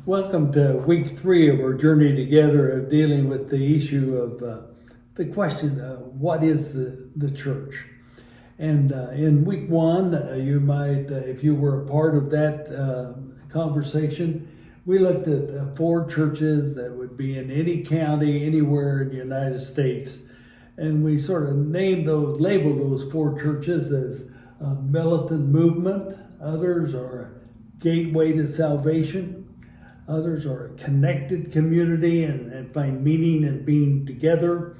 Welcome to week 3 of our journey together of dealing with the issue of the question, what is the church? And in week 1, you might, if you were a part of that conversation, we looked at 4 churches that would be in any county, anywhere in the United States. And we sort of labeled those 4 churches as a militant movement. Others are a gateway to salvation. Others are a connected community and find meaning in being together.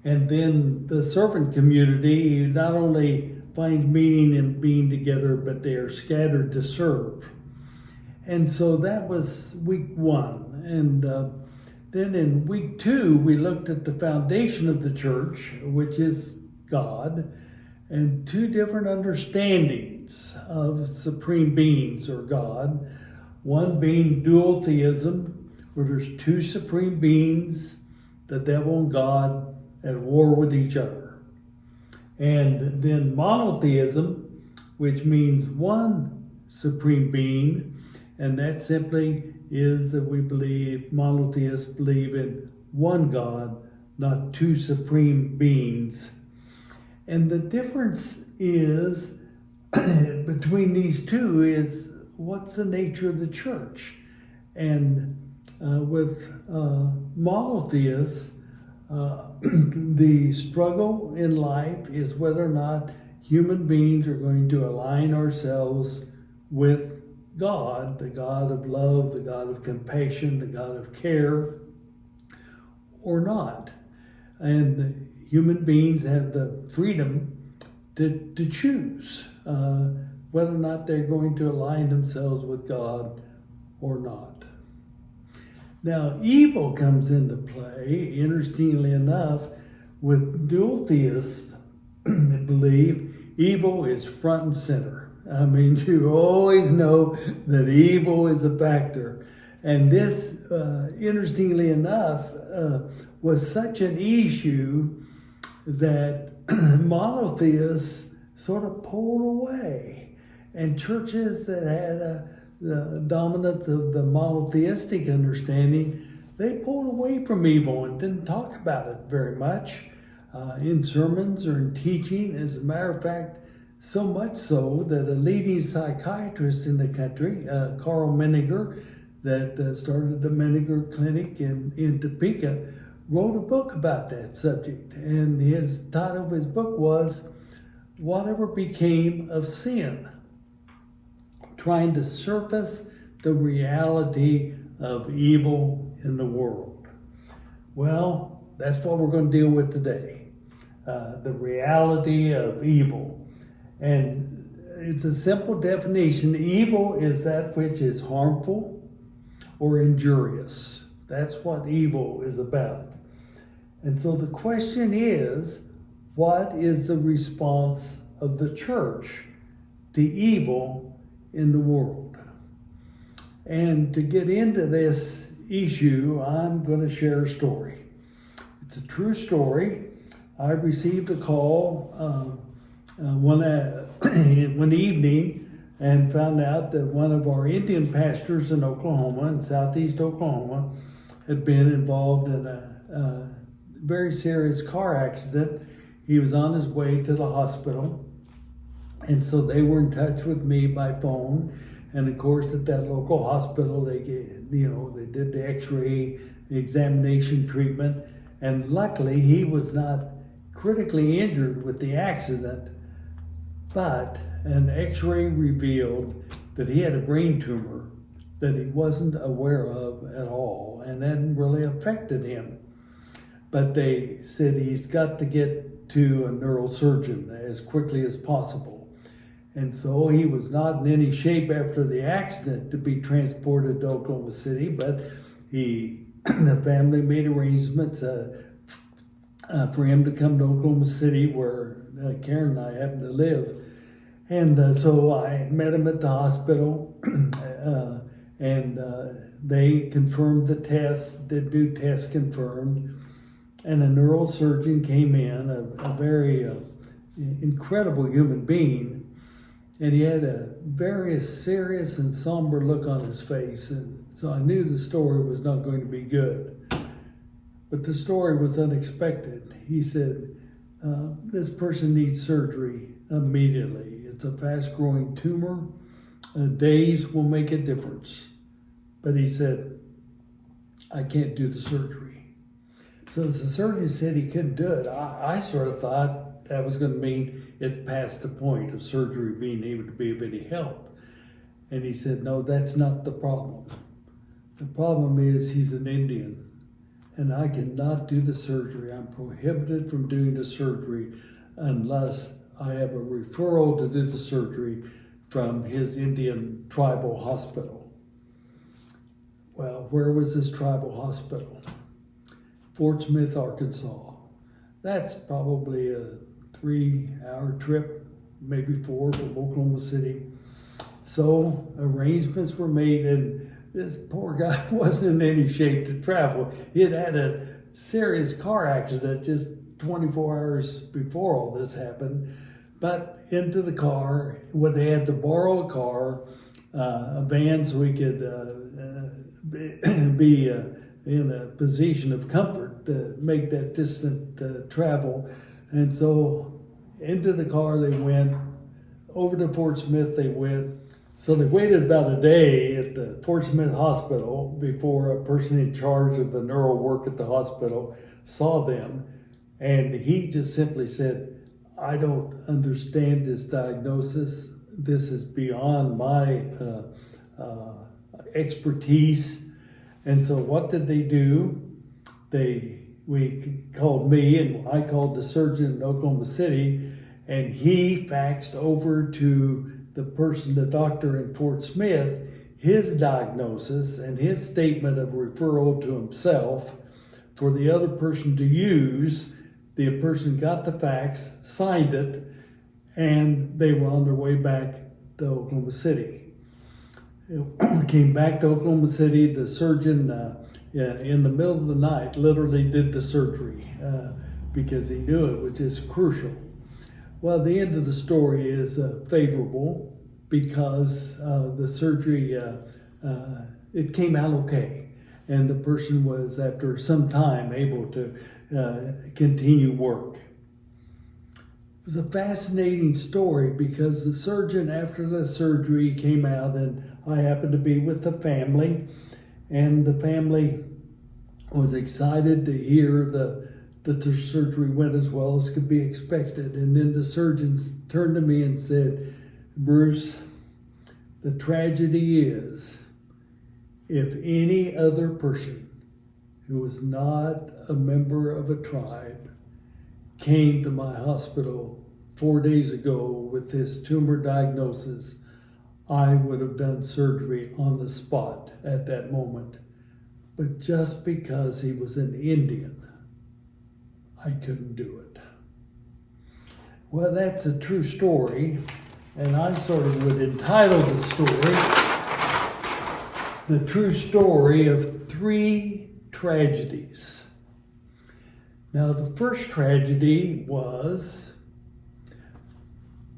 And then the servant community not only finds meaning in being together, but they are scattered to serve. And so that was week 1. And then in week 2, we looked at the foundation of the church, which is God, and 2 different understandings of supreme beings or God. One being dual theism, where there's 2 supreme beings, the devil and God, at war with each other. And then monotheism, which means one supreme being, and that simply is that we believe, monotheists believe in one God, not 2 supreme beings. And the difference is between these 2 is what's the nature of the church? And with monotheists, the struggle in life is whether or not human beings are going to align ourselves with God, the God of love, the God of compassion, the God of care, or not. And human beings have the freedom to choose whether or not they're going to align themselves with God or not. Now, evil comes into play, interestingly enough, with dual theists that believe evil is front and center. I mean, you always know that evil is a factor. And this, interestingly enough, was such an issue that monotheists sort of pulled away. And churches that had the dominance of the monotheistic understanding, they pulled away from evil and didn't talk about it very much in sermons or in teaching. As a matter of fact, so much so that a leading psychiatrist in the country, Carl Menninger, that started the Menninger Clinic in Topeka, wrote a book about that subject. And his title of his book was Whatever Became of Sin, trying to surface the reality of evil in the world. Well, that's what we're going to deal with today, the reality of evil. And it's a simple definition. Evil is that which is harmful or injurious. That's what evil is about. And so the question is, what is the response of the church to evil in the world? And to get into this issue, I'm going to share a story. It's a true story. I received a call one evening and found out that one of our Indian pastors in Oklahoma, in southeast Oklahoma, had been involved in a very serious car accident. He was on his way to the hospital. And so they were in touch with me by phone. And of course, at that local hospital, they did the x-ray, the examination treatment. And luckily, he was not critically injured with the accident, but an x-ray revealed that he had a brain tumor that he wasn't aware of at all, and that really affected him. But they said he's got to get to a neurosurgeon as quickly as possible. And so he was not in any shape after the accident to be transported to Oklahoma City, but the family made arrangements for him to come to Oklahoma City, where Karen and I happen to live. And so I met him at the hospital, and they confirmed the tests, did new tests confirmed, and a neurosurgeon came in, a very incredible human being. and he had a very serious and somber look on his face. And so I knew the story was not going to be good. But the story was unexpected. He said, this person needs surgery immediately. It's a fast-growing tumor. Days will make a difference. But he said, I can't do the surgery. So as the surgeon said he couldn't do it, I sort of thought that was going to mean it's past the point of surgery being able to be of any help. And he said, no, that's not the problem. The problem is he's an Indian, and I cannot do the surgery. I'm prohibited from doing the surgery unless I have a referral to do the surgery from his Indian tribal hospital. Well, where was this tribal hospital? Fort Smith, Arkansas. That's probably a 3-hour trip, maybe 4 from Oklahoma City. So arrangements were made, and this poor guy wasn't in any shape to travel. He had had a serious car accident just 24 hours before all this happened. But into the car, well, they had to borrow a car, a van, so he could be in a position of comfort to make that distant travel. And so into the car they went, over to Fort Smith they went. So they waited about a day at the Fort Smith Hospital before a person in charge of the neural work at the hospital saw them. And he just simply said, I don't understand this diagnosis. This is beyond my expertise. And so what did they do? We called me, and I called the surgeon in Oklahoma City, and he faxed over to the doctor in Fort Smith, his diagnosis and his statement of referral to himself for the other person to use. The person got the fax, signed it, and they were on their way back to Oklahoma City. Came back to Oklahoma City. The surgeon, in the middle of the night, literally did the surgery because he knew it was just crucial. Well, the end of the story is favorable because the surgery, it came out okay. And the person was, after some time, able to continue work. It was a fascinating story because the surgeon, after the surgery, came out, and I happened to be with the family, and the family was excited to hear that the surgery went as well as could be expected. And then the surgeons turned to me and said, Bruce, the tragedy is, if any other person who was not a member of a tribe came to my hospital 4 days ago with this tumor diagnosis, I would have done surgery on the spot at that moment. But just because he was an Indian, I couldn't do it. Well, that's a true story, and I sort of would entitle the story, The True Story of 3 Tragedies. Now, the first tragedy was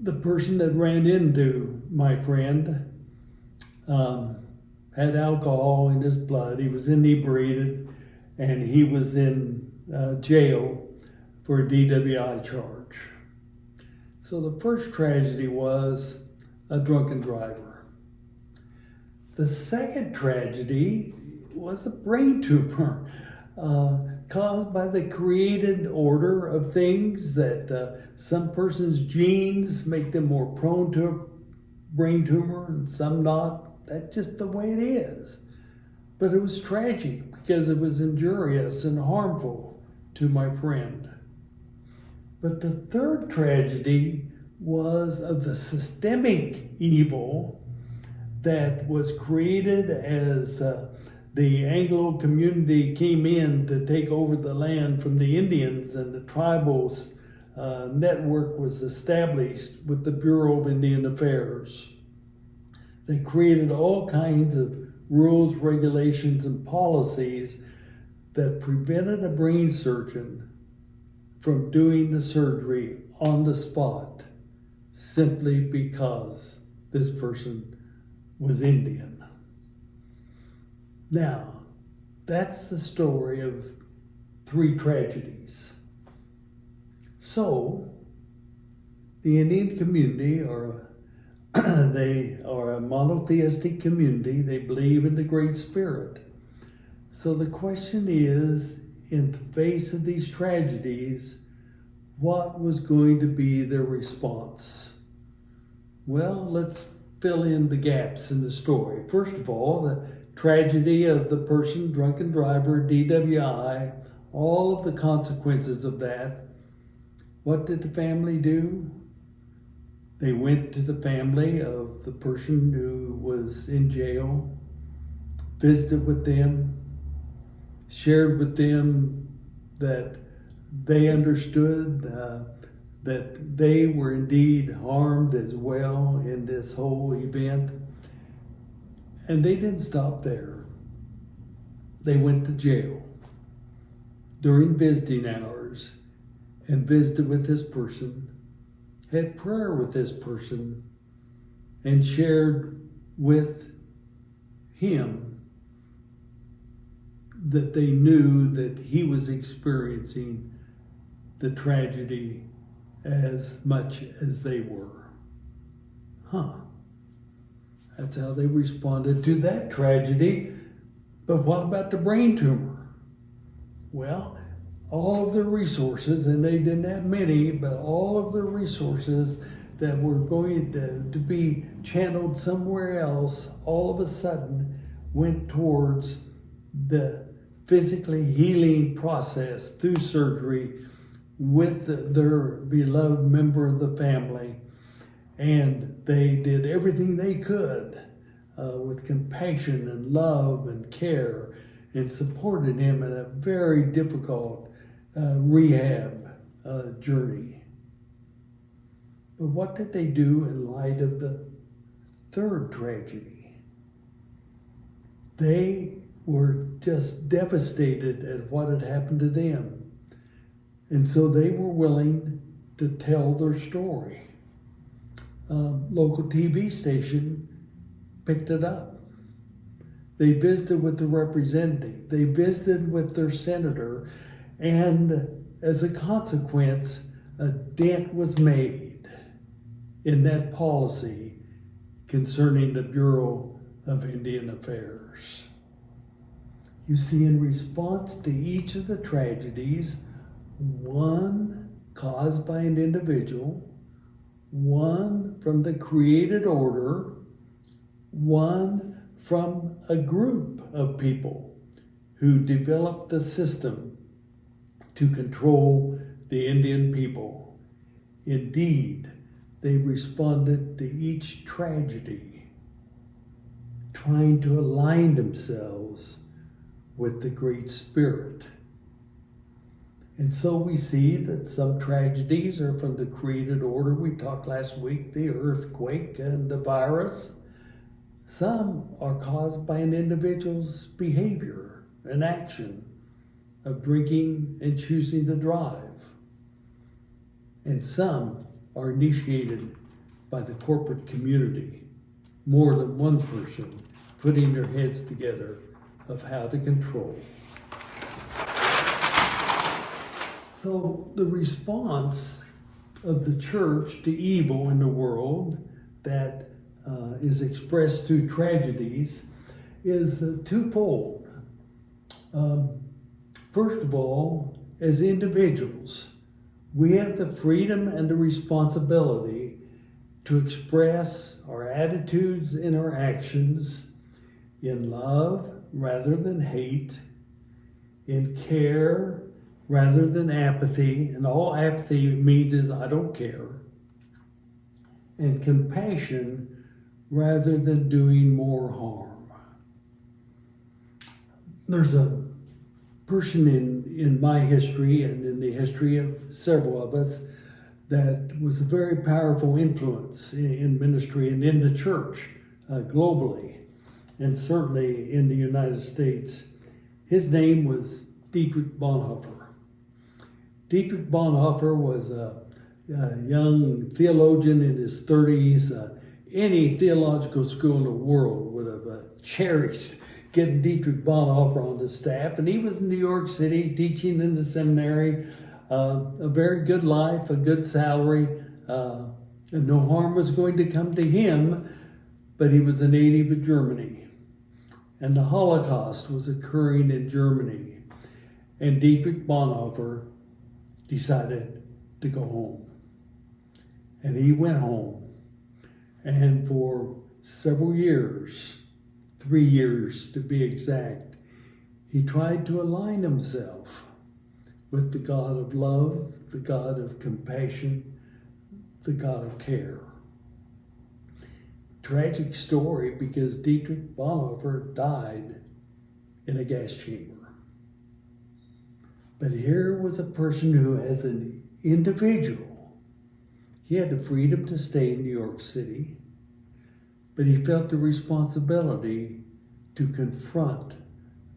the person that ran into my friend had alcohol in his blood. He was inebriated, and he was in jail for a DWI charge. So the first tragedy was a drunken driver. The second tragedy was a brain tumor caused by the created order of things that some person's genes make them more prone to a brain tumor and some not. That's just the way it is. But it was tragic because it was injurious and harmful to my friend. But the third tragedy was of the systemic evil that was created as the Anglo community came in to take over the land from the Indians, and the tribals network was established with the Bureau of Indian Affairs. They created all kinds of rules, regulations, and policies that prevented a brain surgeon from doing the surgery on the spot simply because this person was Indian. Now, that's the story of 3 tragedies. So, the Indian community they are a monotheistic community. They believe in the Great Spirit. So the question is, in the face of these tragedies, what was going to be their response? Well, let's fill in the gaps in the story. First of all, the tragedy of the person, drunken driver, DWI, all of the consequences of that. What did the family do? They went to the family of the person who was in jail, visited with them, shared with them that they understood that they were indeed harmed as well in this whole event. And they didn't stop there. They went to jail during visiting hours and visited with this person, had prayer with this person, and shared with him that they knew that he was experiencing the tragedy as much as they were. That's how they responded to that tragedy. But what about the brain tumor? Well, all of their resources, and they didn't have many, but all of their resources that were going to be channeled somewhere else, all of a sudden went towards the physically healing process through surgery with their beloved member of the family. And they did everything they could with compassion and love and care, and supported him in a very difficult rehab journey. But what did they do in light of the 3rd tragedy? They were just devastated at what had happened to them. And so they were willing to tell their story. Local TV station picked it up. They visited with the representative. They visited with their senator. And as a consequence, a dent was made in that policy concerning the Bureau of Indian Affairs. You see, in response to each of the tragedies, one caused by an individual, one from the created order, one from a group of people who developed the system to control the Indian people. Indeed, they responded to each tragedy, trying to align themselves with the Great Spirit. And so we see that some tragedies are from the created order. We talked last week, the earthquake and the virus. Some are caused by an individual's behavior and action of drinking and choosing to drive. And some are initiated by the corporate community, more than one person putting their heads together of how to control. So the response of the church to evil in the world that is expressed through tragedies is twofold. First of all, as individuals, we have the freedom and the responsibility to express our attitudes and our actions in love rather than hate, in care rather than apathy, and all apathy means is I don't care, and compassion rather than doing more harm. There's a person in my history and in the history of several of us that was a very powerful influence in ministry and in the church globally, and certainly in the United States. His name was Dietrich Bonhoeffer. Dietrich Bonhoeffer was a young theologian in his 30s. Any theological school in the world would have cherished getting Dietrich Bonhoeffer on the staff. And he was in New York City teaching in the seminary, a very good life, a good salary, and no harm was going to come to him, but he was a native of Germany. And the Holocaust was occurring in Germany. And Dietrich Bonhoeffer decided to go home. And he went home. And for several years, 3 years to be exact, he tried to align himself with the God of love, the God of compassion, the God of care. Tragic story, because Dietrich Bonhoeffer died in a gas chamber. But here was a person who, as an individual, he had the freedom to stay in New York City, but he felt the responsibility to confront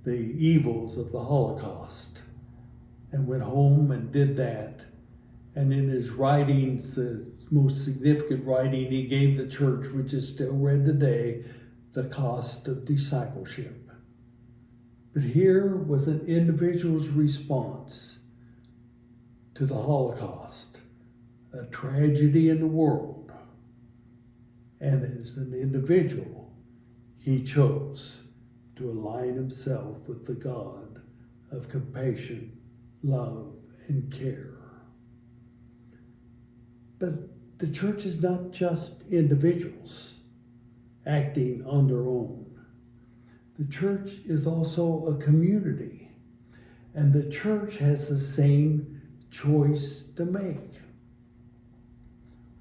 the evils of the Holocaust and went home and did that. And in his writings, the most significant writing he gave the church, which is still read today, The Cost of Discipleship. But here was an individual's response to the Holocaust, a tragedy in the world. And as an individual, he chose to align himself with the God of compassion, love, and care. But the church is not just individuals acting on their own. The church is also a community, and the church has the same choice to make.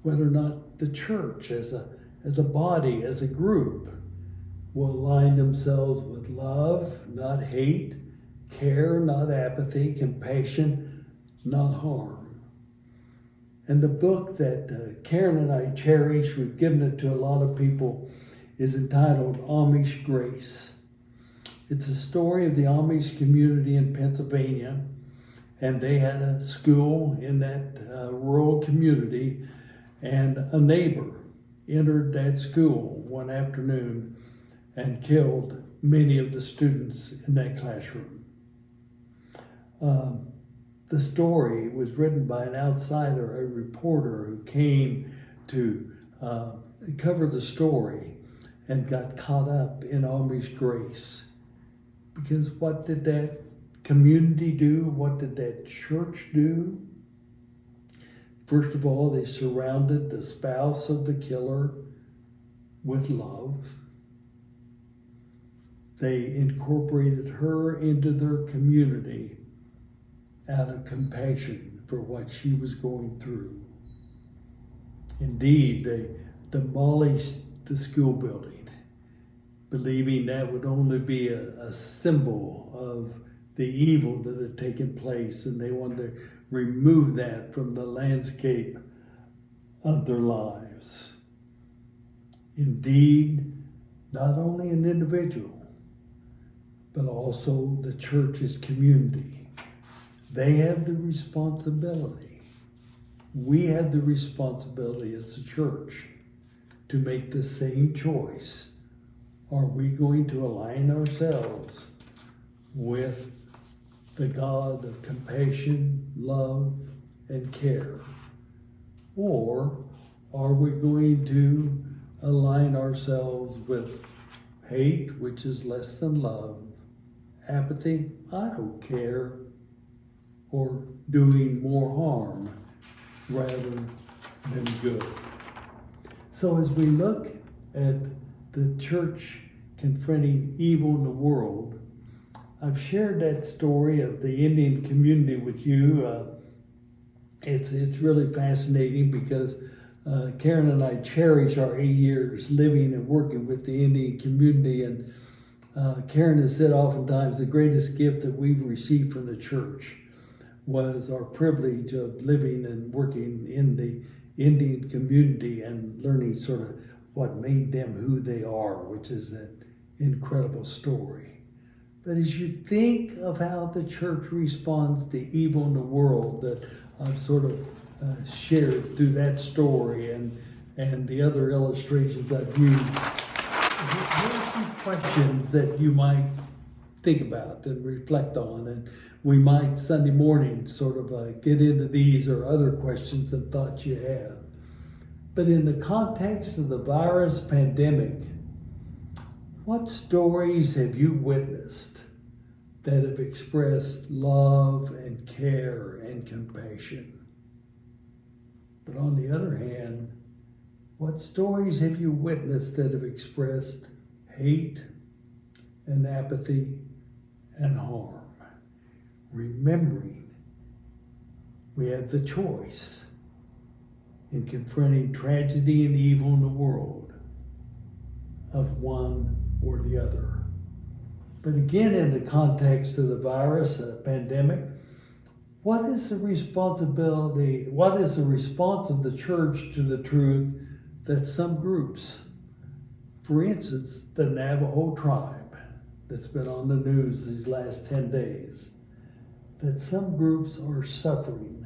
Whether or not the church as a body, as a group, will align themselves with love, not hate, care, not apathy, compassion, not harm. And the book that Karen and I cherish, we've given it to a lot of people, is entitled Amish Grace. It's a story of the Amish community in Pennsylvania, and they had a school in that rural community, and a neighbor entered that school one afternoon and killed many of the students in that classroom. The story was written by an outsider, a reporter who came to cover the story and got caught up in Amish grace. Because what did that community do? What did that church do? First of all, they surrounded the spouse of the killer with love. They incorporated her into their community out of compassion for what she was going through. Indeed, they demolished the school building, believing that would only be a symbol of the evil that had taken place, and they wanted to remove that from the landscape of their lives. Indeed, not only an individual, but also the church's community. They have the responsibility. We have the responsibility as the church to make the same choice. Are we going to align ourselves with the God of compassion, love, and care? Or are we going to align ourselves with hate, which is less than love, apathy, I don't care, or doing more harm rather than good? So as we look at the church confronting evil in the world, I've shared that story of the Indian community with you. It's really fascinating because Karen and I cherish our 8 years living and working with the Indian community. And Karen has said oftentimes the greatest gift that we've received from the church was our privilege of living and working in the Indian community and learning sort of what made them who they are, which is that incredible story. But as you think of how the church responds to evil in the world that I've sort of shared through that story and the other illustrations I've used. What are some questions that you might think about and reflect on? And we might Sunday morning sort of get into these or other questions and thoughts you have. But in the context of the virus pandemic, what stories have you witnessed that have expressed love and care and compassion? But on the other hand, what stories have you witnessed that have expressed hate and apathy and harm? Remembering we have the choice in confronting tragedy and evil in the world of one or the other. But again, in the context of the virus pandemic, what is the response of the church to the truth that some groups, for instance, the Navajo tribe that's been on the news these last 10 days, that some groups are suffering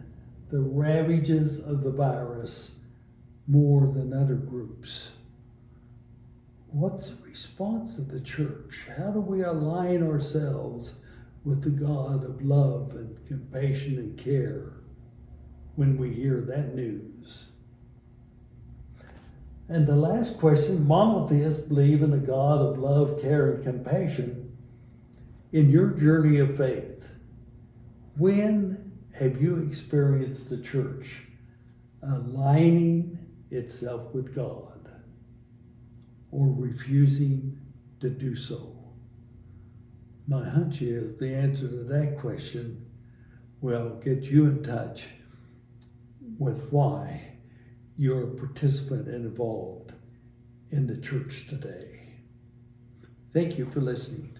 the ravages of the virus more than other groups? What's the response of the church? How do we align ourselves with the God of love and compassion and care when we hear that news? And the last question, monotheists believe in a God of love, care, and compassion. In your journey of faith, when have you experienced the church aligning itself with God or refusing to do so? My hunch is the answer to that question will get you in touch with why you're a participant and involved in the church today. Thank you for listening.